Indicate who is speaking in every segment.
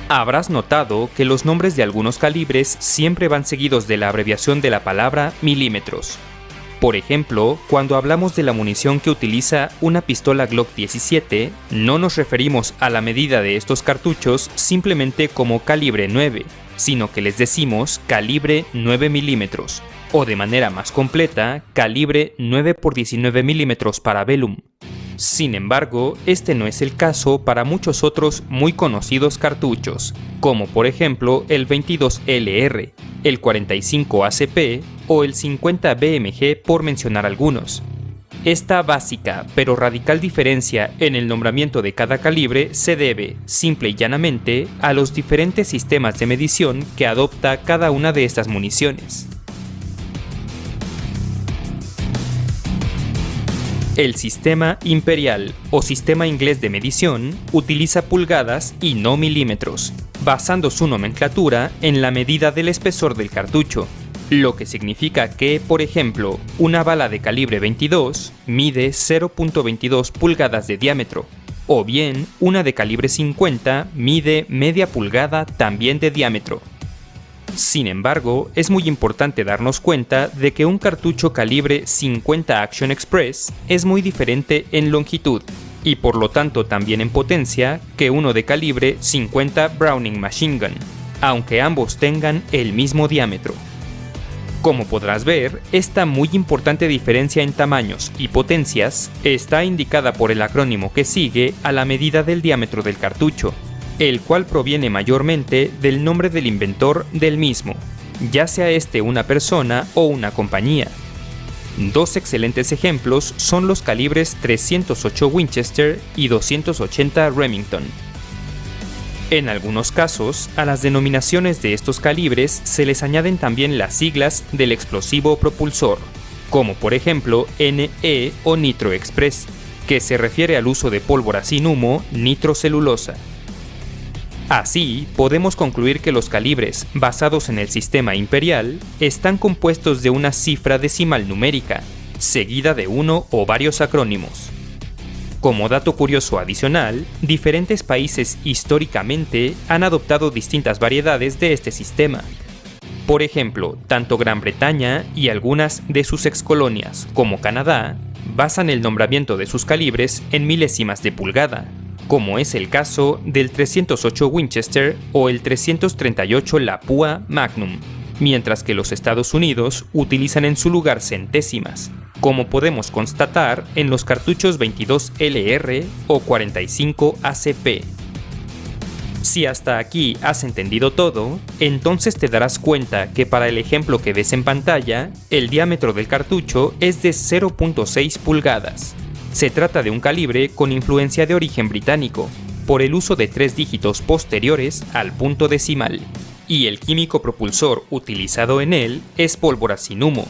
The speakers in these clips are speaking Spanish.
Speaker 1: Habrás notado que los nombres de algunos calibres siempre van seguidos de la abreviación de la palabra milímetros. Por ejemplo, cuando hablamos de la munición que utiliza una pistola Glock 17, no nos referimos a la medida de estos cartuchos simplemente como calibre 9, sino que les decimos calibre 9 milímetros, o de manera más completa, calibre 9 por 19 milímetros para Velum. Sin embargo, este no es el caso para muchos otros muy conocidos cartuchos, como por ejemplo el 22LR, el 45 ACP o el 50 BMG por mencionar algunos. Esta básica pero radical diferencia en el nombramiento de cada calibre se debe, simple y llanamente, a los diferentes sistemas de medición que adopta cada una de estas municiones. El sistema imperial o sistema inglés de medición utiliza pulgadas y no milímetros, basando su nomenclatura en la medida del espesor del cartucho, lo que significa que, por ejemplo, una bala de calibre 22 mide 0.22 pulgadas de diámetro, o bien una de calibre 50 mide media pulgada también de diámetro. Sin embargo, es muy importante darnos cuenta de que un cartucho calibre 50 Action Express es muy diferente en longitud, y por lo tanto también en potencia, que uno de calibre 50 Browning Machine Gun, aunque ambos tengan el mismo diámetro. Como podrás ver, esta muy importante diferencia en tamaños y potencias está indicada por el acrónimo que sigue a la medida del diámetro del cartucho, el cual proviene mayormente del nombre del inventor del mismo, ya sea este una persona o una compañía. Dos excelentes ejemplos son los calibres 308 Winchester y 280 Remington. En algunos casos, a las denominaciones de estos calibres se les añaden también las siglas del explosivo propulsor, como por ejemplo NE o Nitro Express, que se refiere al uso de pólvora sin humo nitrocelulosa. Así, podemos concluir que los calibres basados en el sistema imperial están compuestos de una cifra decimal numérica, seguida de uno o varios acrónimos. Como dato curioso adicional, diferentes países históricamente han adoptado distintas variedades de este sistema. Por ejemplo, tanto Gran Bretaña y algunas de sus excolonias, como Canadá, basan el nombramiento de sus calibres en milésimas de pulgada, como es el caso del 308 Winchester o el 338 Lapua Magnum, mientras que los Estados Unidos utilizan en su lugar centésimas, como podemos constatar en los cartuchos 22LR o 45 ACP. Si hasta aquí has entendido todo, entonces te darás cuenta que para el ejemplo que ves en pantalla, el diámetro del cartucho es de 0.6 pulgadas. Se trata de un calibre con influencia de origen británico, por el uso de 3 dígitos posteriores al punto decimal, y el químico propulsor utilizado en él es pólvora sin humo.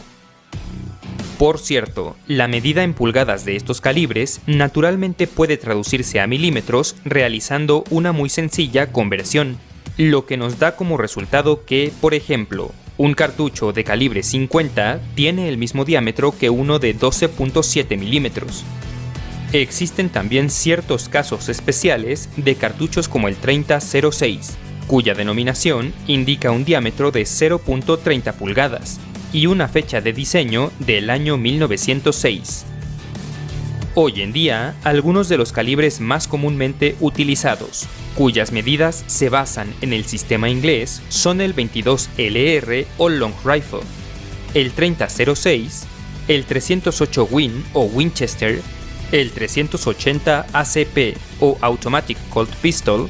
Speaker 1: Por cierto, la medida en pulgadas de estos calibres naturalmente puede traducirse a milímetros realizando una muy sencilla conversión, lo que nos da como resultado que, por ejemplo, un cartucho de calibre 50 tiene el mismo diámetro que uno de 12.7 milímetros. Existen también ciertos casos especiales de cartuchos como el 3006, cuya denominación indica un diámetro de 0.30 pulgadas y una fecha de diseño del año 1906. Hoy en día, algunos de los calibres más comúnmente utilizados, cuyas medidas se basan en el sistema inglés, son el 22LR o Long Rifle, el 3006, el 308 Win o Winchester, el 380 ACP o Automatic Colt Pistol,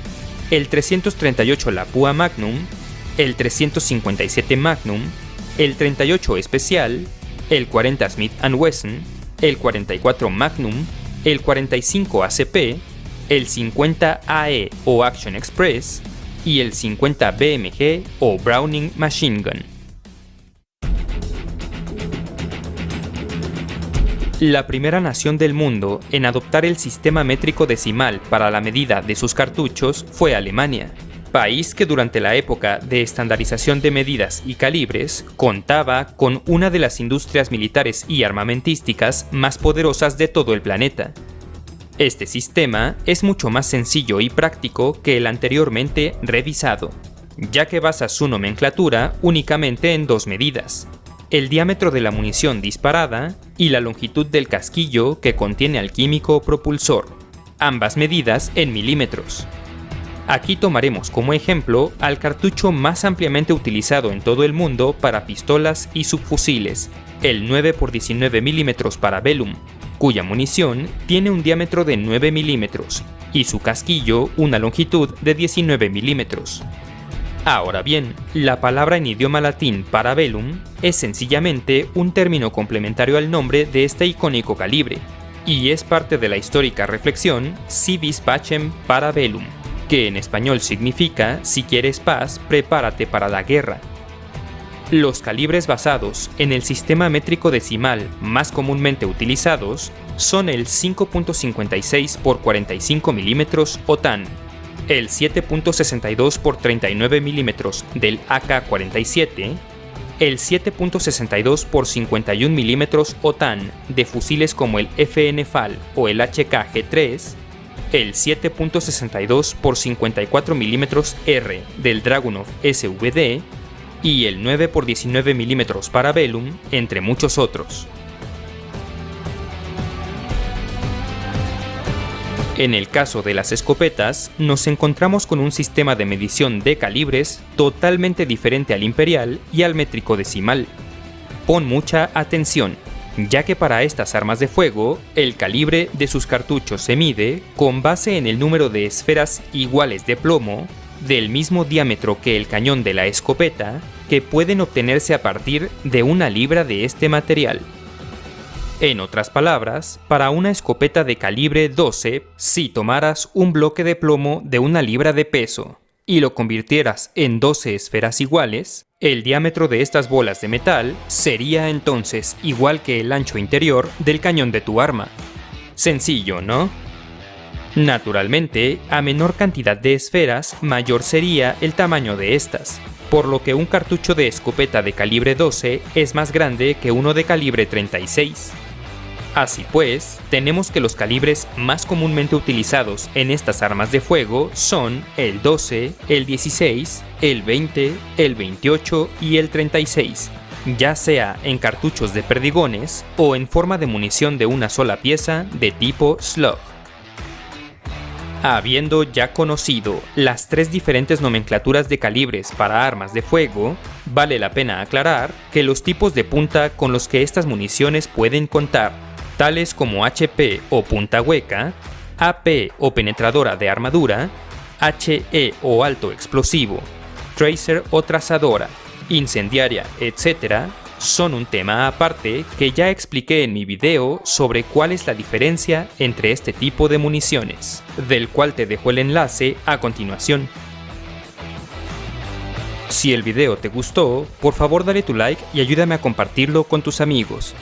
Speaker 1: el 338 Lapua Magnum, el 357 Magnum, el 38 Especial, el 40 Smith & Wesson, el 44 Magnum, el 45 ACP, el 50 AE o Action Express y el 50 BMG o Browning Machine Gun. La primera nación del mundo en adoptar el sistema métrico decimal para la medida de sus cartuchos fue Alemania, país que durante la época de estandarización de medidas y calibres contaba con una de las industrias militares y armamentísticas más poderosas de todo el planeta. Este sistema es mucho más sencillo y práctico que el anteriormente revisado, ya que basa su nomenclatura únicamente en dos medidas: el diámetro de la munición disparada y la longitud del casquillo que contiene al químico propulsor, ambas medidas en milímetros. Aquí tomaremos como ejemplo al cartucho más ampliamente utilizado en todo el mundo para pistolas y subfusiles, el 9x19 mm Parabellum, cuya munición tiene un diámetro de 9 mm y su casquillo una longitud de 19 mm. Ahora bien, la palabra en idioma latín Parabellum es sencillamente un término complementario al nombre de este icónico calibre, y es parte de la histórica reflexión Si vis pacem parabellum, que en español significa si quieres paz, prepárate para la guerra. Los calibres basados en el sistema métrico decimal más comúnmente utilizados son el 5.56 x 45 mm OTAN, el 7.62 x 39 mm del AK-47, el 7.62 x 51 mm OTAN de fusiles como el FN-FAL o el HK-G3, el 7.62 x 54 mm R del Dragunov SVD y el 9 x 19 mm Parabellum, entre muchos otros. En el caso de las escopetas, nos encontramos con un sistema de medición de calibres totalmente diferente al imperial y al métrico decimal. Pon mucha atención, ya que para estas armas de fuego, el calibre de sus cartuchos se mide con base en el número de esferas iguales de plomo, del mismo diámetro que el cañón de la escopeta, que pueden obtenerse a partir de 1 libra de este material. En otras palabras, para una escopeta de calibre 12, si tomaras un bloque de plomo de 1 libra de peso y lo convirtieras en 12 esferas iguales, el diámetro de estas bolas de metal sería entonces igual que el ancho interior del cañón de tu arma. Sencillo, ¿no? Naturalmente, a menor cantidad de esferas, mayor sería el tamaño de estas, por lo que un cartucho de escopeta de calibre 12 es más grande que uno de calibre 36. Así pues, tenemos que los calibres más comúnmente utilizados en estas armas de fuego son el 12, el 16, el 20, el 28 y el 36, ya sea en cartuchos de perdigones o en forma de munición de una sola pieza de tipo slug. Habiendo ya conocido las tres diferentes nomenclaturas de calibres para armas de fuego, vale la pena aclarar que los tipos de punta con los que estas municiones pueden contar, tales como HP o punta hueca, AP o penetradora de armadura, HE o alto explosivo, tracer o trazadora, incendiaria, etc., son un tema aparte que ya expliqué en mi video sobre cuál es la diferencia entre este tipo de municiones, del cual te dejo el enlace a continuación. Si el video te gustó, por favor dale tu like y ayúdame a compartirlo con tus amigos.